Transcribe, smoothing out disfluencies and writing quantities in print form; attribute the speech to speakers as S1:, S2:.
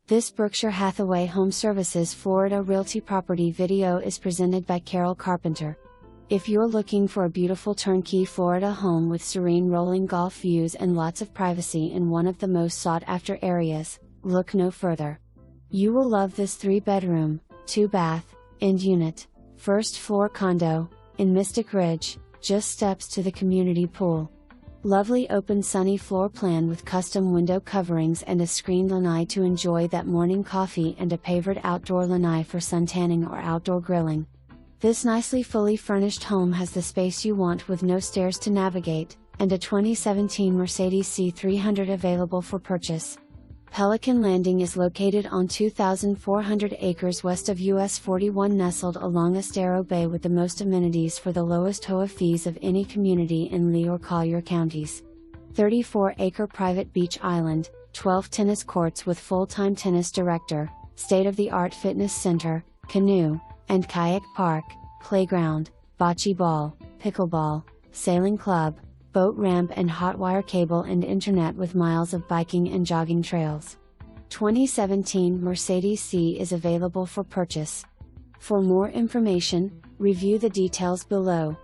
S1: This Berkshire Hathaway HomeServices Florida Realty property video is presented by Carol Carpenter. If you're looking for a beautiful turnkey Florida home with serene rolling Gulf views and lots of privacy in one of the most sought-after areas, look no further. You will love this 3-bedroom, 2-bath, end unit, first-floor condo, in Mystic Ridge, just steps to the community pool. Lovely open sunny floor plan with custom window coverings and a screened lanai to enjoy that morning coffee and a pavered outdoor lanai for suntanning or outdoor grilling. This nicely fully furnished home has the space you want with no stairs to navigate, and a 2017 Mercedes C300 available for purchase. Pelican Landing is located on 2,400 acres west of US 41, nestled along Estero Bay with the most amenities for the lowest HOA fees of any community in Lee or Collier counties. 34-acre private beach island, 12 tennis courts with full-time tennis director, state-of-the-art fitness center, canoe and kayak park, playground, bocce ball, pickleball, sailing club, boat ramp and Hotwire cable and internet with miles of biking and jogging trails. 2017 Mercedes C is available for purchase. For more information, review the details below.